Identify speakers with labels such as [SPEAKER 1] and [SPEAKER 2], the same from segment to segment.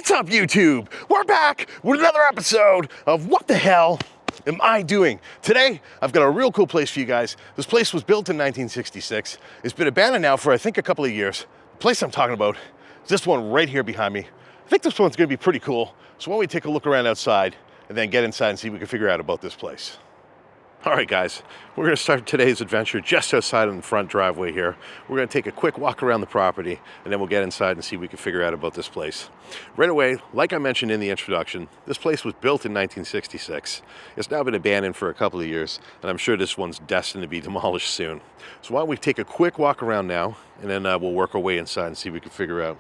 [SPEAKER 1] What's up, YouTube? We're back with another episode of What the Hell Am I Doing? Today, I've got a real cool place for you guys. This place was built in 1966. It's been abandoned now for, I think, a couple of years. The place I'm talking about is this one right here behind me. I think this one's gonna be pretty cool. So why don't we take a look around outside and then get inside and see what we can figure out about this place. All right, guys, we're gonna start today's adventure just outside on the front driveway here. We're gonna take a quick walk around the property and then we'll get inside and see what we can figure out about this place. Right away, like I mentioned in the introduction, this place was built in 1966. It's now been abandoned for a couple of years, and I'm sure this one's destined to be demolished soon. So why don't we take a quick walk around now, and then we'll work our way inside and see what we can figure out.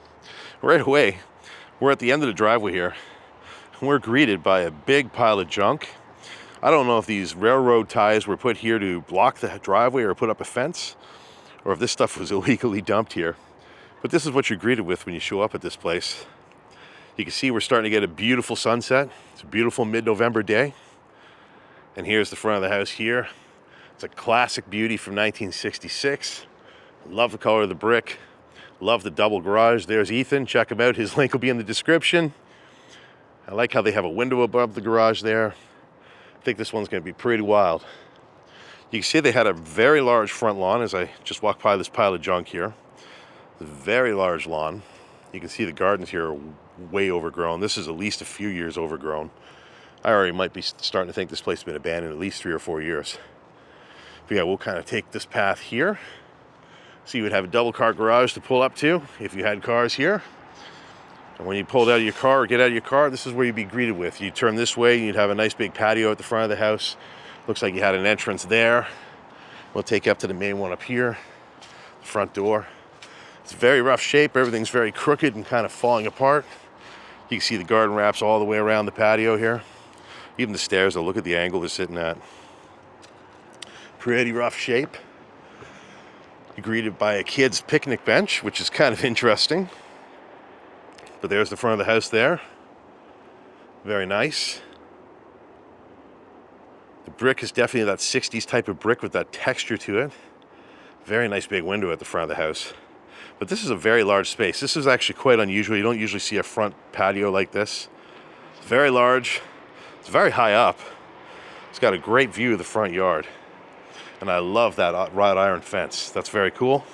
[SPEAKER 1] Right away, we're at the end of the driveway here, and we're greeted by a big pile of junk. I don't know if these railroad ties were put here to block the driveway or put up a fence, or if this stuff was illegally dumped here. But this is what you're greeted with when you show up at this place. You can see we're starting to get a beautiful sunset. It's a beautiful mid-November day. And here's the front of the house here. It's a classic beauty from 1966. Love the color of the brick. Love the double garage. There's Ethan. Check him out. His link will be in the description. I like how they have a window above the garage there. I think this one's going to be pretty wild. You can see they had a very large front lawn as I just walk by this pile of junk here. It's a very large lawn. You can see the gardens here are way overgrown. This is at least a few years overgrown. I already might be starting to think this place has been abandoned at least 3 or 4 years. But yeah, we'll kind of take this path here. So you would have a double car garage to pull up to if you had cars here. And when you pulled out of your car or get out of your car, this is where you'd be greeted with. You turn this way, you'd have a nice big patio at the front of the house. Looks like you had an entrance there. We'll take you up to the main one up here, the front door. It's very rough shape. Everything's very crooked and kind of falling apart. You can see the garden wraps all the way around the patio here. Even the stairs, look at the angle they're sitting at. Pretty rough shape. You're greeted by a kid's picnic bench, which is kind of interesting. But there's the front of the house there. Very nice. The brick is definitely that 60s type of brick with that texture to it. Very nice big window at the front of the house. But this is a very large space. This is actually quite unusual. You don't usually see a front patio like this. It's very large. It's very high up. It's got a great view of the front yard. And I love that wrought iron fence. That's very cool.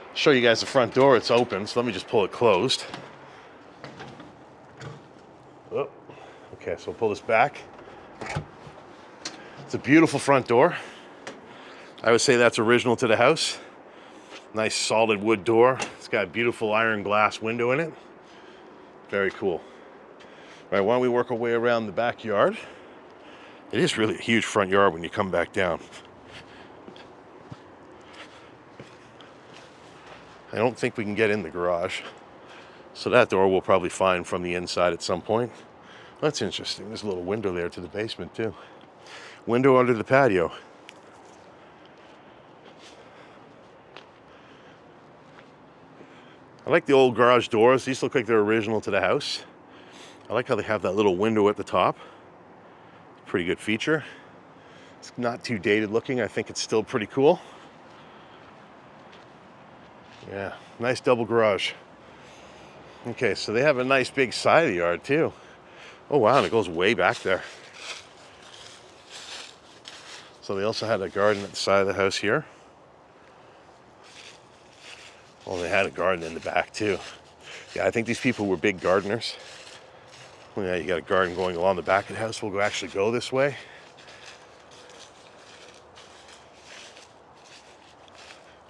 [SPEAKER 1] I'll show you guys the front door. It's open, so let me just pull it closed. Oh, okay, so we'll pull this back. It's a beautiful front door. I would say that's original to the house. Nice solid wood door. It's got a beautiful iron glass window in it. Very cool. All right, why don't we work our way around the backyard? It is really a huge front yard when you come back down. I don't think we can get in the garage. So that door we'll probably find from the inside at some point. That's interesting. There's a little window there to the basement too. Window under the patio. I like the old garage doors. These look like they're original to the house. I like how they have that little window at the top. Pretty good feature. It's not too dated looking. I think it's still pretty cool. Yeah, nice double garage. Okay, so they have a nice big side of the yard too. Oh wow, and it goes way back there. So they also had a garden at the side of the house here. Well, they had a garden in the back too. Yeah, I think these people were big gardeners. Well, yeah, you got a garden going along the back of the house. We'll actually go this way.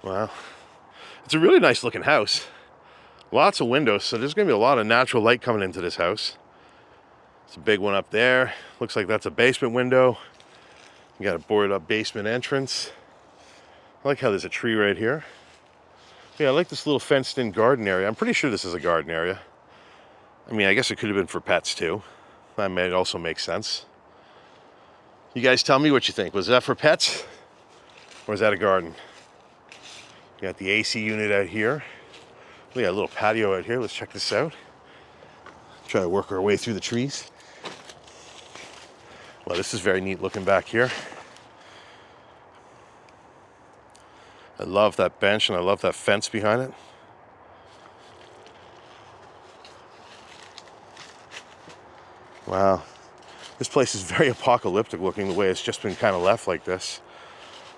[SPEAKER 1] Wow. It's a really nice looking house. Lots of windows, so there's going to be a lot of natural light coming into this house. It's a big one up there. Looks like that's a basement window. You got a boarded up basement entrance. I like how there's a tree right here. Yeah, I like this little fenced in garden area. I'm pretty sure this is a garden area. I mean, I guess it could have been for pets too. That may also make sense. You guys tell me what you think. Was that for pets? Or is that a garden? You got the AC unit out here. We got a little patio out here. Let's check this out. Try to work our way through the trees. Well, this is very neat looking back here. I love that bench and I love that fence behind it. Wow. This place is very apocalyptic looking, the way it's just been kind of left like this.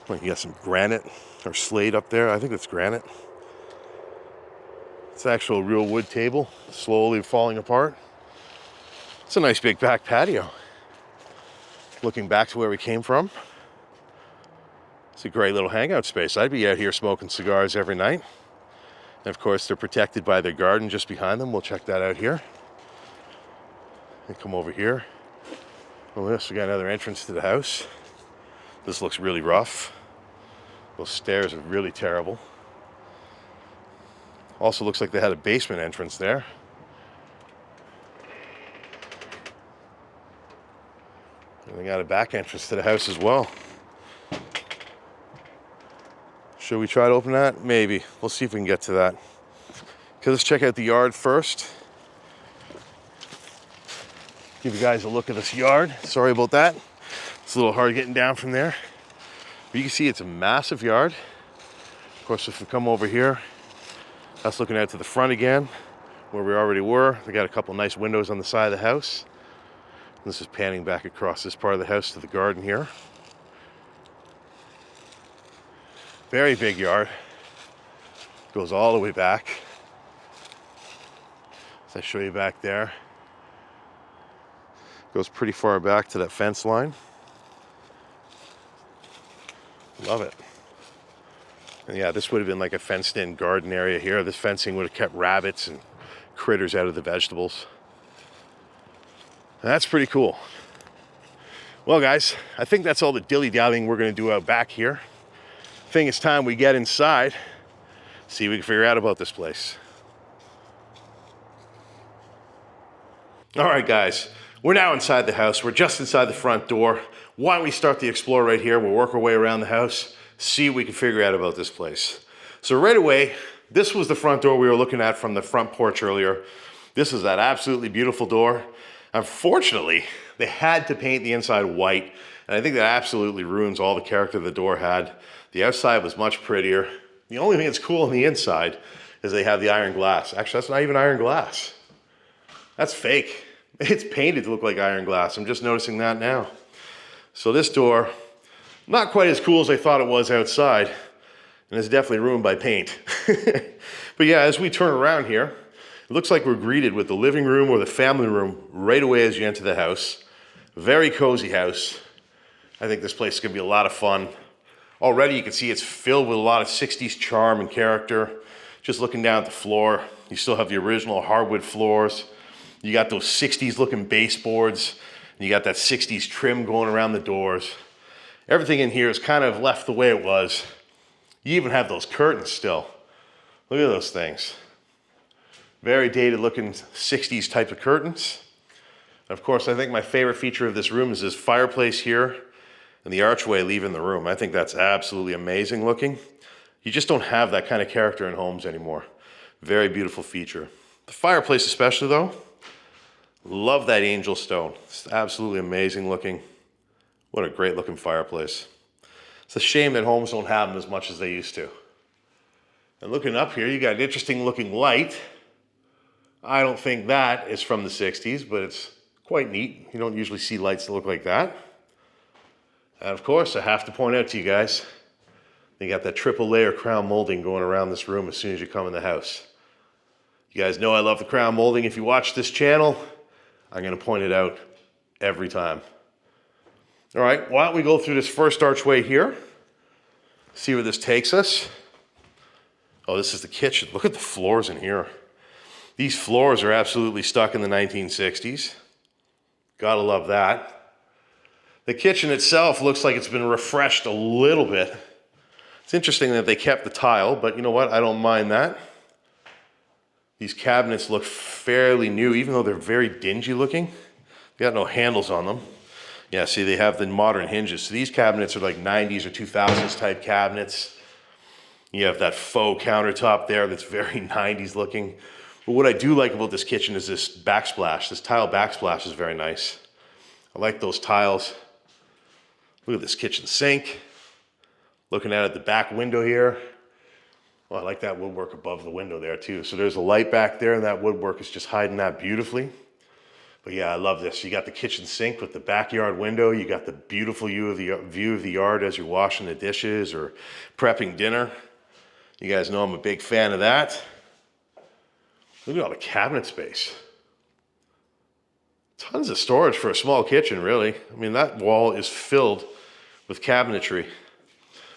[SPEAKER 1] Like you got some granite or slate up there. I think it's granite. It's an actual real wood table, slowly falling apart. It's a nice big back patio. Looking back to where we came from. It's a great little hangout space. I'd be out here smoking cigars every night. And of course, they're protected by their garden just behind them. We'll check that out here. And come over here. Oh, yes, we got another entrance to the house. This looks really rough. Those stairs are really terrible. Also looks like they had a basement entrance there. And they got a back entrance to the house as well. Should we try to open that? Maybe. We'll see if we can get to that. Okay, let's check out the yard first. Give you guys a look at this yard. Sorry about that. It's a little hard getting down from there. But you can see it's a massive yard. Of course, if we come over here, that's looking out to the front again, where we already were. They got a couple nice windows on the side of the house. And this is panning back across this part of the house to the garden here. Very big yard. Goes all the way back. As I show you back there. Goes pretty far back to that fence line. Love it. And yeah, this would have been like a fenced-in garden area here. This fencing would have kept rabbits and critters out of the vegetables. And that's pretty cool. Well, guys, I think that's all the dilly-dallying we're going to do out back here. I think it's time we get inside, see if we can figure out about this place. All right, guys, we're now inside the house. We're just inside the front door. Why don't we start the explore right here? We'll work our way around the house, see what we can figure out about this place. So right away, this was the front door we were looking at from the front porch earlier. This is that absolutely beautiful door. Unfortunately, they had to paint the inside white, and I think that absolutely ruins all the character the door had. The outside was much prettier. The only thing that's cool on the inside is they have the iron glass. Actually, that's not even iron glass. That's fake. It's painted to look like iron glass. I'm just noticing that now. So this door, not quite as cool as I thought it was outside, and it's definitely ruined by paint. But yeah, as we turn around here, it looks like we're greeted with the living room or the family room right away as you enter the house. Very cozy house. I think this place is going to be a lot of fun. Already you can see it's filled with a lot of 60s charm and character. Just looking down at the floor, you still have the original hardwood floors. You got those 60s looking baseboards. And you got that 60s trim going around the doors. Everything in here is kind of left the way it was. You even have those curtains still. Look at those things. Very dated looking 60s type of curtains. And of course, I think my favorite feature of this room is this fireplace here and the archway leaving the room. I think that's absolutely amazing looking. You just don't have that kind of character in homes anymore. Very beautiful feature. The fireplace especially though, love that angel stone. It's absolutely amazing looking. What a great looking fireplace. It's a shame that homes don't have them as much as they used to. And looking up here, you got an interesting looking light. I don't think that is from the 60s, but it's quite neat. You don't usually see lights that look like that. And of course, I have to point out to you guys, they got that triple layer crown molding going around this room as soon as you come in the house. You guys know I love the crown molding. If you watch this channel, I'm going to point it out every time. All right, why don't we go through this first archway here, see where this takes us. Oh, this is the kitchen. Look at the floors in here. These floors are absolutely stuck in the 1960s. Gotta love that. The kitchen itself looks like it's been refreshed a little bit. It's interesting that they kept the tile, but you know what? I don't mind that. These cabinets look fairly new, even though they're very dingy looking. They got no handles on them. Yeah, see, they have the modern hinges. So these cabinets are like 90s or 2000s type cabinets. You have that faux countertop there that's very 90s looking. But what I do like about this kitchen is this backsplash. This tile backsplash is very nice. I like those tiles. Look at this kitchen sink. Looking at the back window here. Well, I like that woodwork above the window there too. So there's a light back there and that woodwork is just hiding that beautifully. But yeah, I love this. You got the kitchen sink with the backyard window. You got the beautiful view of the yard as you're washing the dishes or prepping dinner. You guys know I'm a big fan of that. Look at all the cabinet space. Tons of storage for a small kitchen, really. I mean, that wall is filled with cabinetry.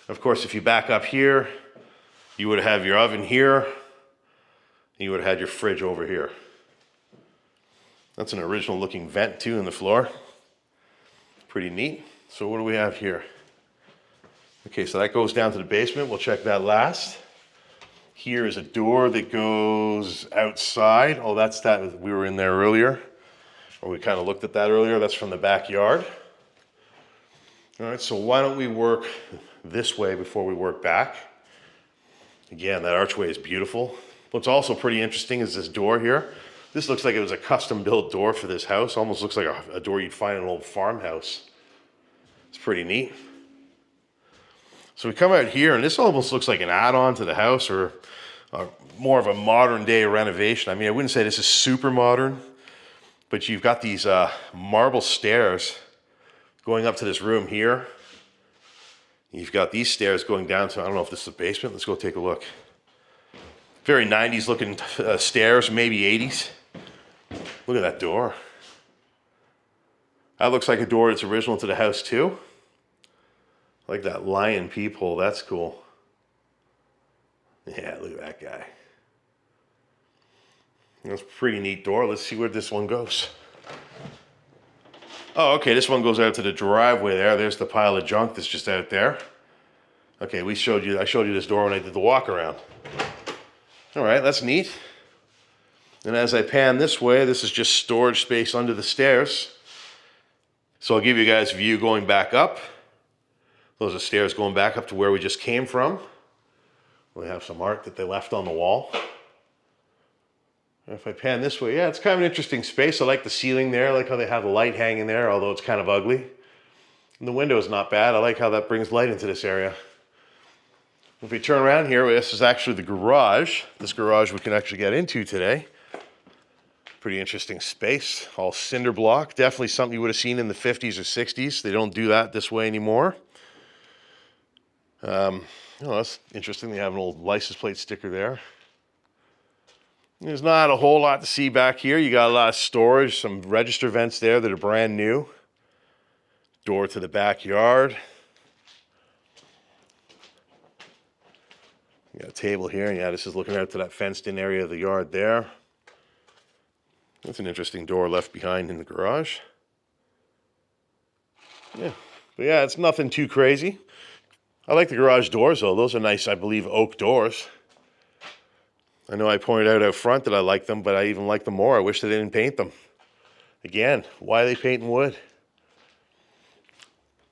[SPEAKER 1] Of course, if you back up here, you would have your oven here. You would have had your fridge over here. That's an original looking vent too in the floor. Pretty neat. So what do we have here? Okay, so that goes down to the basement. We'll check that last. Here is a door that goes outside. Oh, that's that. We were in there earlier. Or we kind of looked at that earlier. That's from the backyard. All right, so why don't we work this way before we work back? Again, that archway is beautiful. What's also pretty interesting is this door here. This looks like it was a custom built door for this house. Almost looks like a door you'd find in an old farmhouse. It's pretty neat. So we come out here and this almost looks like an add-on to the house or more of a modern day renovation. I mean, I wouldn't say this is super modern, but you've got these marble stairs going up to this room here. You've got these stairs going down to, I don't know if this is the basement. Let's go take a look. Very 90s looking stairs, maybe 80s. Look at that door. That looks like a door that's original to the house too. I like that lion peephole, that's cool. Yeah, look at that guy. That's a pretty neat door. Let's see where this one goes. Oh, okay, this one goes out to the driveway there. There's the pile of junk that's just out there. Okay, I showed you this door when I did the walk around. All right, that's neat. And as I pan this way, this is just storage space under the stairs. So I'll give you guys a view going back up. Those are stairs going back up to where we just came from. We have some art that they left on the wall. And if I pan this way, yeah, it's kind of an interesting space. I like the ceiling there. I like how they have the light hanging there, although it's kind of ugly. And the window is not bad. I like how that brings light into this area. If we turn around here, this is actually the garage. This garage we can actually get into today. Pretty interesting space, all cinder block. Definitely something you would have seen in the 50s or 60s. They don't do that this way anymore. Oh, that's interesting. They have an old license plate sticker there. There's not a whole lot to see back here. You got a lot of storage, some register vents there that are brand new. Door to the backyard. You got a table here, and yeah, this is looking out to that fenced-in area of the yard there. That's an interesting door left behind in the garage. Yeah, but yeah, it's nothing too crazy. I like the garage doors, though. Those are nice, I believe, oak doors. I know I pointed out front that I like them, but I even like them more. I wish they didn't paint them. Again, why are they painting wood?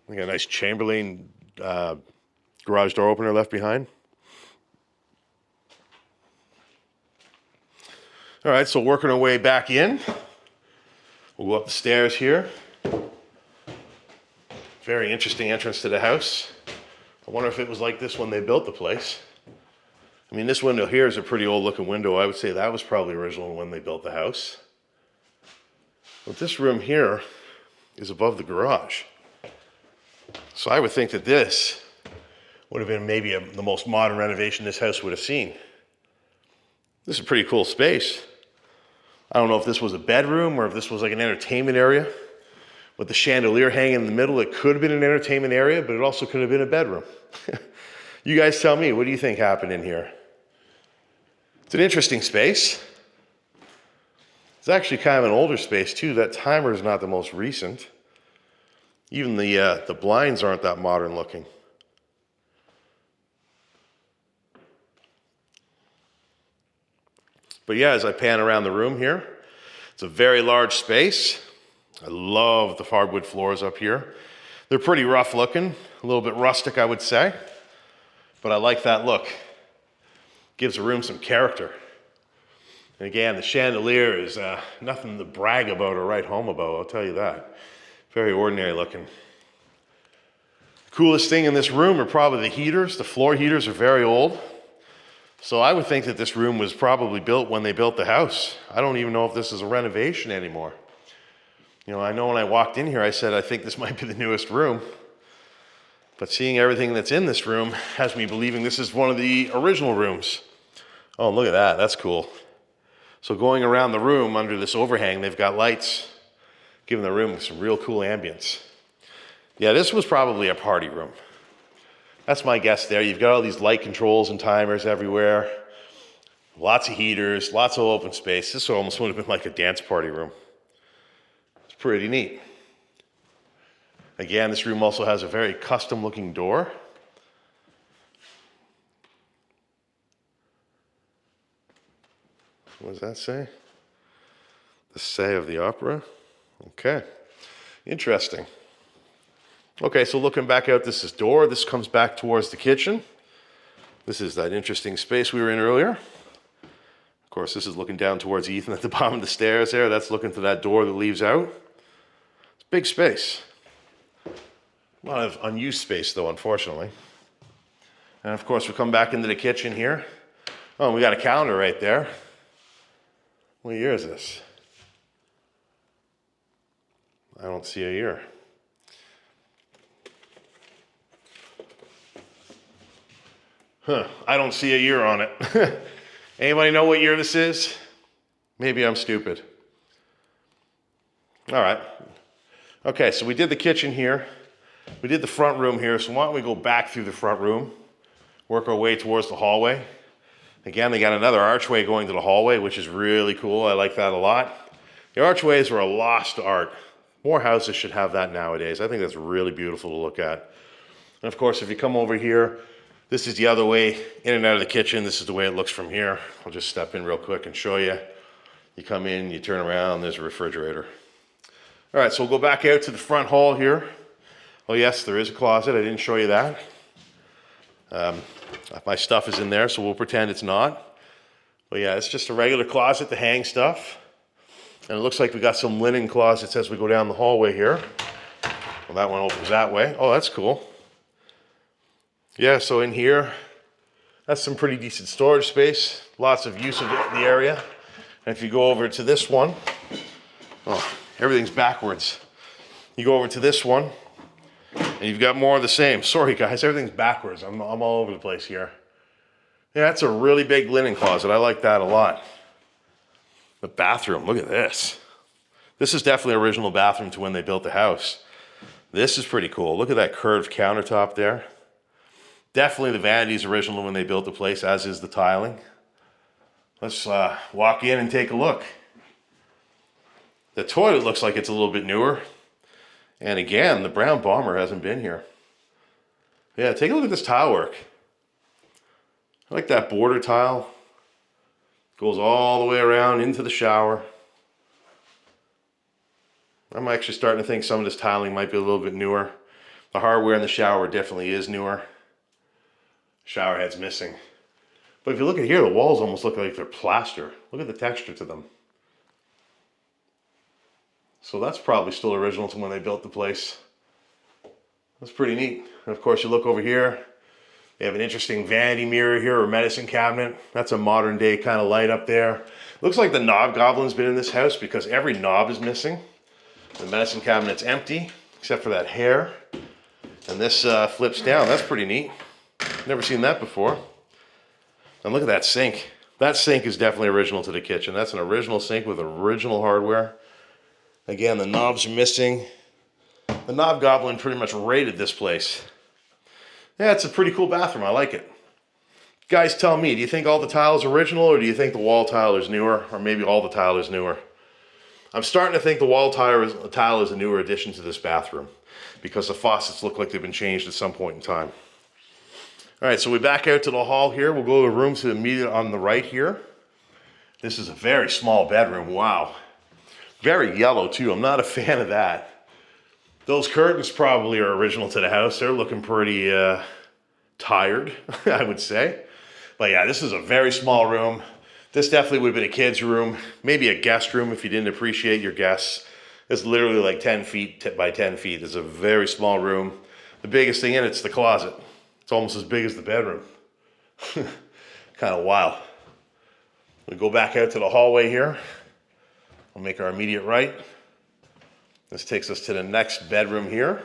[SPEAKER 1] We got a nice Chamberlain garage door opener left behind. All right, so working our way back in. We'll go up the stairs here. Very interesting entrance to the house. I wonder if it was like this when they built the place. I mean, this window here is a pretty old looking window. I would say that was probably original when they built the house. But this room here is above the garage. So I would think that this would have been maybe the most modern renovation this house would have seen. This is a pretty cool space. I don't know if this was a bedroom or if this was like an entertainment area. With the chandelier hanging in the middle, it could have been an entertainment area, but it also could have been a bedroom. You guys tell me, what do you think happened in here? It's an interesting space. It's actually kind of an older space too. That timer is not the most recent. Even the blinds aren't that modern looking. But yeah, as I pan around the room here, it's a very large space. I love the hardwood floors up here. They're pretty rough looking, a little bit rustic, I would say. But I like that look. Gives the room some character. And again, the chandelier is nothing to brag about or write home about, I'll tell you that. Very ordinary looking. Coolest thing in this room are probably the heaters. The floor heaters are very old. So I would think that this room was probably built when they built the house. I don't even know if this is a renovation anymore. You know, I know when I walked in here, I said, I think this might be the newest room. But seeing everything that's in this room has me believing this is one of the original rooms. Oh, look at that. That's cool. So going around the room under this overhang, they've got lights, giving the room some real cool ambience. Yeah, this was probably a party room. That's my guess there. You've got all these light controls and timers everywhere. Lots of heaters, lots of open space. This almost would have been like a dance party room. It's pretty neat. Again, this room also has a very custom looking door. What does that say? The say of the opera. Okay, interesting. Okay, so looking back out, this is door. This comes back towards the kitchen. This is that interesting space we were in earlier. Of course, this is looking down towards Ethan at the bottom of the stairs there. That's looking to that door that leaves out. It's big space. A lot of unused space though, unfortunately. And of course, we come back into the kitchen here. Oh, we got a calendar right there. What year is this? I don't see a year. I don't see a year on it. Anybody know what year this is? Maybe I'm stupid. All right. Okay, so we did the kitchen here. We did the front room here, so why don't we go back through the front room, work our way towards the hallway. Again, they got another archway going to the hallway, which is really cool. I like that a lot. The archways are a lost art. More houses should have that nowadays. I think that's really beautiful to look at. And of course, if you come over here, this is the other way in and out of the kitchen. This is the way it looks from here. I'll just step in real quick and show you. You come in, you turn around, there's a refrigerator. All right, so we'll go back out to the front hall here. Oh yes, there is a closet. I didn't show you that. My stuff is in there, so we'll pretend it's not. But yeah, it's just a regular closet to hang stuff. And it looks like we got some linen closets as we go down the hallway here. Well, that one opens that way. Oh, that's cool. Yeah, so in here, that's some pretty decent storage space. Lots of use of the area. And if you go over to this one, oh, everything's backwards. You go over to this one, and you've got more of the same. Sorry guys, everything's backwards. I'm all over the place here. Yeah, that's a really big linen closet. I like that a lot. The bathroom, look at this. This is definitely an original bathroom to when they built the house. This is pretty cool. Look at that curved countertop there. Definitely the vanity's original when they built the place, as is the tiling. Let's walk in and take a look. The toilet looks like it's a little bit newer. And again, the brown bomber hasn't been here. Yeah, take a look at this tile work. I like that border tile. Goes all the way around into the shower. I'm actually starting to think some of this tiling might be a little bit newer. The hardware in the shower definitely is newer. Shower head's missing. But if you look at here, the walls almost look like they're plaster. Look at the texture to them. So that's probably still original to when they built the place. That's pretty neat. And of course, you look over here, they have an interesting vanity mirror here, or medicine cabinet. That's a modern day kind of light up there. Looks like the knob goblin's been in this house because every knob is missing. The medicine cabinet's empty, except for that hair. And this flips down. That's pretty neat. Never seen that before. And look at that sink. That sink is definitely original to the kitchen. That's an original sink with original hardware. Again, the knobs are missing. The knob goblin pretty much raided this place. Yeah, it's a pretty cool bathroom. I like it. Guys, tell me, do you think all the tile is original, or do you think the wall tile is newer, or maybe all the tile is newer? I'm starting to think the wall tile is a newer addition to this bathroom because the faucets look like they've been changed at some point in time. All right, so we back out to the hall here. We'll go to the room to the immediate on the right here. This is a very small bedroom. Wow. Very yellow too. I'm not a fan of that. Those curtains probably are original to the house. They're looking pretty tired, I would say. But yeah, this is a very small room. This definitely would have been a kid's room, maybe a guest room if you didn't appreciate your guests. It's literally like 10 feet by 10 feet. It's a very small room. The biggest thing in it's the closet. It's almost as big as the bedroom. Kind of wild. We go back out to the hallway here. We'll make our immediate right. This takes us to the next bedroom here.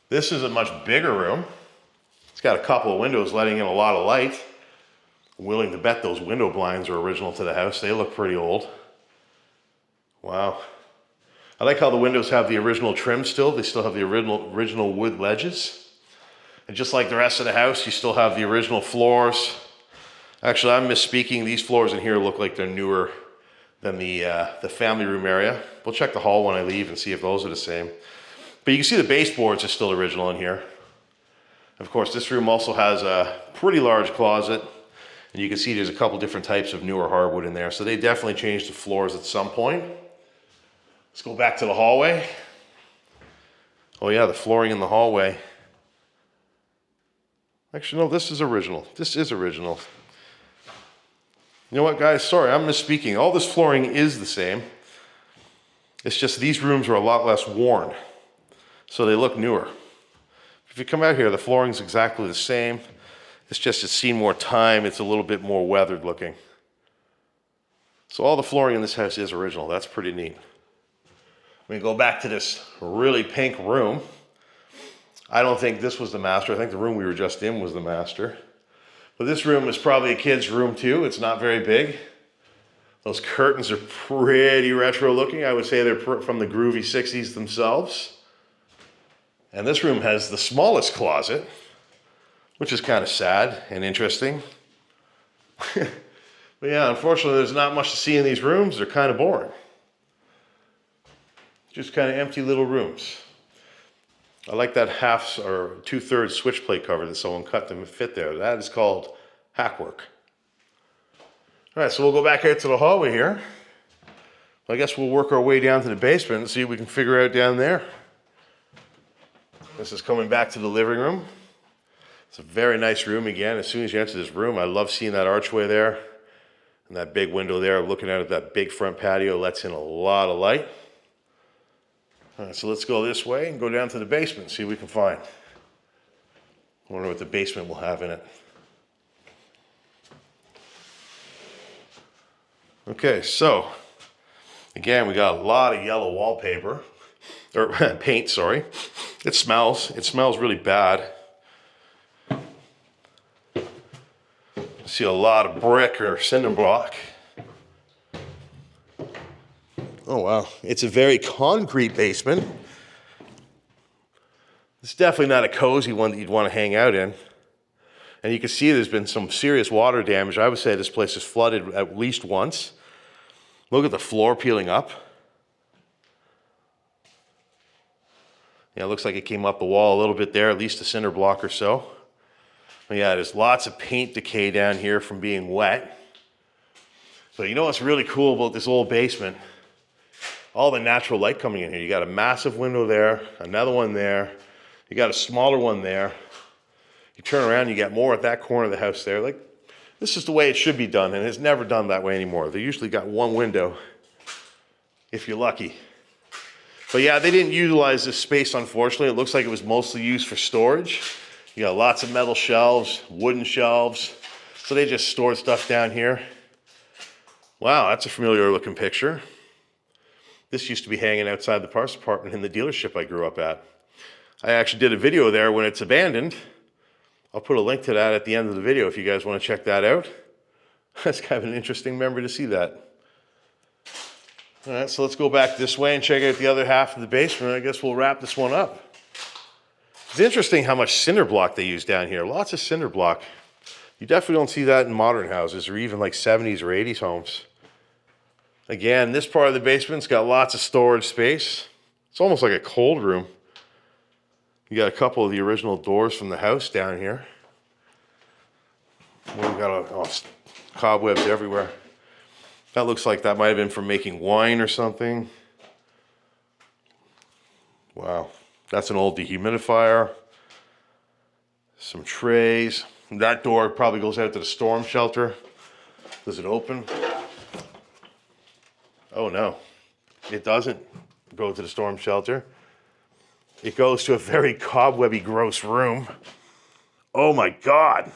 [SPEAKER 1] This is a much bigger room. It's got a couple of windows letting in a lot of light. I'm willing to bet those window blinds are original to the house. They look pretty old. Wow. I like how the windows have the original trim still. They still have the original wood ledges. And just like the rest of the house, you still have the original floors. Actually, I'm misspeaking. These floors in here look like they're newer than the family room area. We'll check the hall when I leave and see if those are the same. But you can see the baseboards are still original in here. Of course, this room also has a pretty large closet. And you can see there's a couple different types of newer hardwood in there. So they definitely changed the floors at some point. Let's go back to the hallway. Oh yeah, the flooring in the hallway. Actually, no, this is original. This is original. You know what, guys? Sorry, I'm misspeaking. All this flooring is the same. It's just these rooms are a lot less worn, so they look newer. If you come out here, the flooring's exactly the same. It's just it's seen more time. It's a little bit more weathered looking. So all the flooring in this house is original. That's pretty neat. We go back to this really pink room. I don't think this was the master. I think the room we were just in was the master. But this room is probably a kid's room too. It's not very big. Those curtains are pretty retro looking. I would say they're from the groovy 60s themselves. And this room has the smallest closet, which is kind of sad and interesting. But yeah, unfortunately, there's not much to see in these rooms. They're kind of boring. Just kind of empty little rooms. I like that half or 2/3 switch plate cover that someone cut to fit there. That is called hack work. All right, so we'll go back out to the hallway here. I guess we'll work our way down to the basement and see what we can figure out down there. This is coming back to the living room. It's a very nice room again. As soon as you enter this room, I love seeing that archway there and that big window there. Looking out at that big front patio lets in a lot of light. All right, so let's go this way and go down to the basement and see what we can find. I wonder what the basement will have in it. Okay, so again, we got a lot of yellow wallpaper, or paint, sorry. It smells really bad. I see a lot of brick or cinder block. Oh wow, it's a very concrete basement. It's definitely not a cozy one that you'd want to hang out in. And you can see there's been some serious water damage. I would say this place is flooded at least once. Look at the floor peeling up. Yeah, it looks like it came up the wall a little bit there, at least a cinder block or so. But yeah, there's lots of paint decay down here from being wet. So you know what's really cool about this old basement? All the natural light coming in here. You got a massive window there, another one there. You got a smaller one there. You turn around, you got more at that corner of the house there. Like, this is the way it should be done, and it's never done that way anymore. They usually got one window, if you're lucky. But yeah, they didn't utilize this space, unfortunately. It looks like it was mostly used for storage. You got lots of metal shelves, wooden shelves. So they just stored stuff down here. Wow, that's a familiar looking picture. This used to be hanging outside the parts department in the dealership I grew up at. I actually did a video there when it's abandoned. I'll put a link to that at the end of the video if you guys want to check that out. That's kind of an interesting memory to see that. All right, so let's go back this way and check out the other half of the basement. I guess we'll wrap this one up. It's interesting how much cinder block they use down here. Lots of cinder block. You definitely don't see that in modern houses or even like 70s or 80s homes. Again, this part of the basement's got lots of storage space. It's almost like a cold room. You got a couple of the original doors from the house down here. We've got cobwebs everywhere. That looks like that might have been for making wine or something. Wow, that's an old dehumidifier. Some trays. That door probably goes out to the storm shelter. Does it open? Oh no, it doesn't go to the storm shelter. It goes to a very cobwebby, gross room. Oh my God.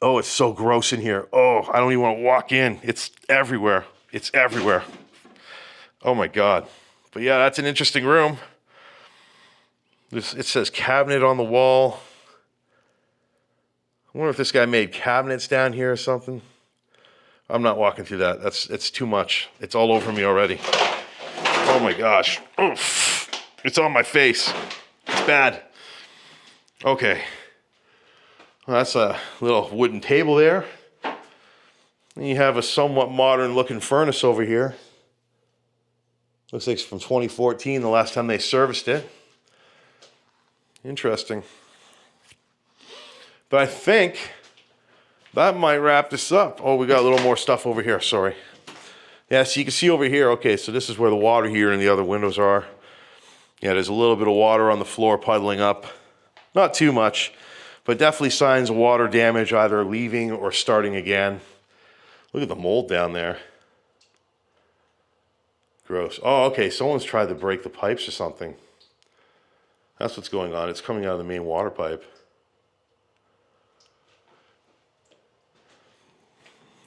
[SPEAKER 1] Oh, it's so gross in here. Oh, I don't even want to walk in. It's everywhere. It's everywhere. Oh my God. But yeah, that's an interesting room. It says cabinet on the wall. I wonder if this guy made cabinets down here or something. I'm not walking through that. It's too much. It's all over me already. Oh my gosh. Oof. It's on my face. It's bad. Okay. Well, that's a little wooden table there. And you have a somewhat modern looking furnace over here. Looks like it's from 2014, the last time they serviced it. Interesting. But I think that might wrap this up. Oh, we got a little more stuff over here, sorry. Yeah, so you can see over here, okay, so this is where the water heater and the other windows are. Yeah, there's a little bit of water on the floor puddling up. Not too much, but definitely signs of water damage, either leaving or starting again. Look at the mold down there. Gross. Oh, okay, someone's tried to break the pipes or something. That's what's going on. It's coming out of the main water pipe.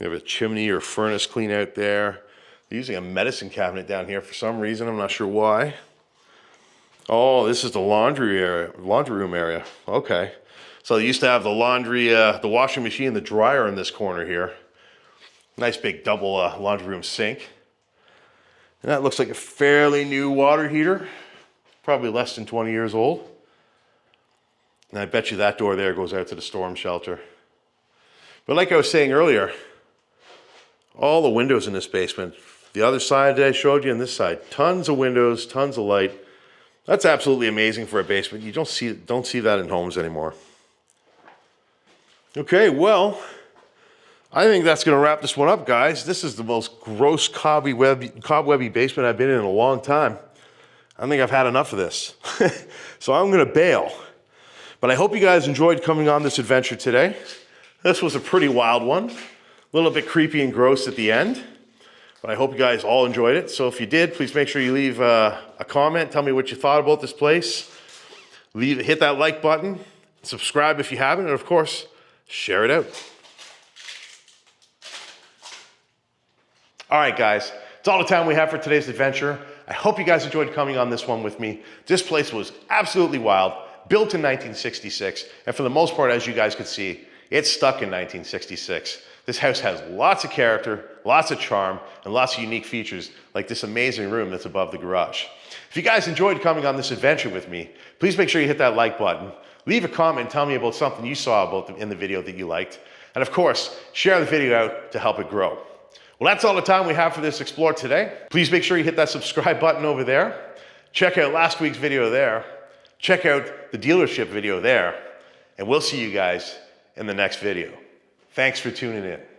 [SPEAKER 1] You have a chimney or furnace clean out there. They're using a medicine cabinet down here for some reason. I'm not sure why. Oh, this is the laundry room area. Okay. So they used to have the laundry, the washing machine, the dryer in this corner here. Nice big double laundry room sink. And that looks like a fairly new water heater. Probably less than 20 years old. And I bet you that door there goes out to the storm shelter. But like I was saying earlier, all the windows in this basement, the other side that I showed you and this side, tons of windows, tons of light. That's absolutely amazing for a basement. You don't see that in homes anymore. Okay, well, I think that's going to wrap this one up, guys. This is the most gross cobwebby basement I've been in a long time. I think I've had enough of this. So I'm going to bail. But I hope you guys enjoyed coming on this adventure today. This was a pretty wild one. A little bit creepy and gross at the end. But I hope you guys all enjoyed it. So if you did, please make sure you leave a comment. Tell me what you thought about this place. Hit that like button. Subscribe if you haven't. And of course, share it out. All right, guys. It's all the time we have for today's adventure. I hope you guys enjoyed coming on this one with me. This place was absolutely wild, built in 1966. And for the most part, as you guys could see, it's stuck in 1966. This house has lots of character, lots of charm, and lots of unique features, like this amazing room that's above the garage. If you guys enjoyed coming on this adventure with me, please make sure you hit that like button. Leave a comment and tell me about something you saw in the video that you liked. And of course, share the video out to help it grow. Well, that's all the time we have for this Explore today. Please make sure you hit that subscribe button over there. Check out last week's video there. Check out the dealership video there. And we'll see you guys in the next video. Thanks for tuning in.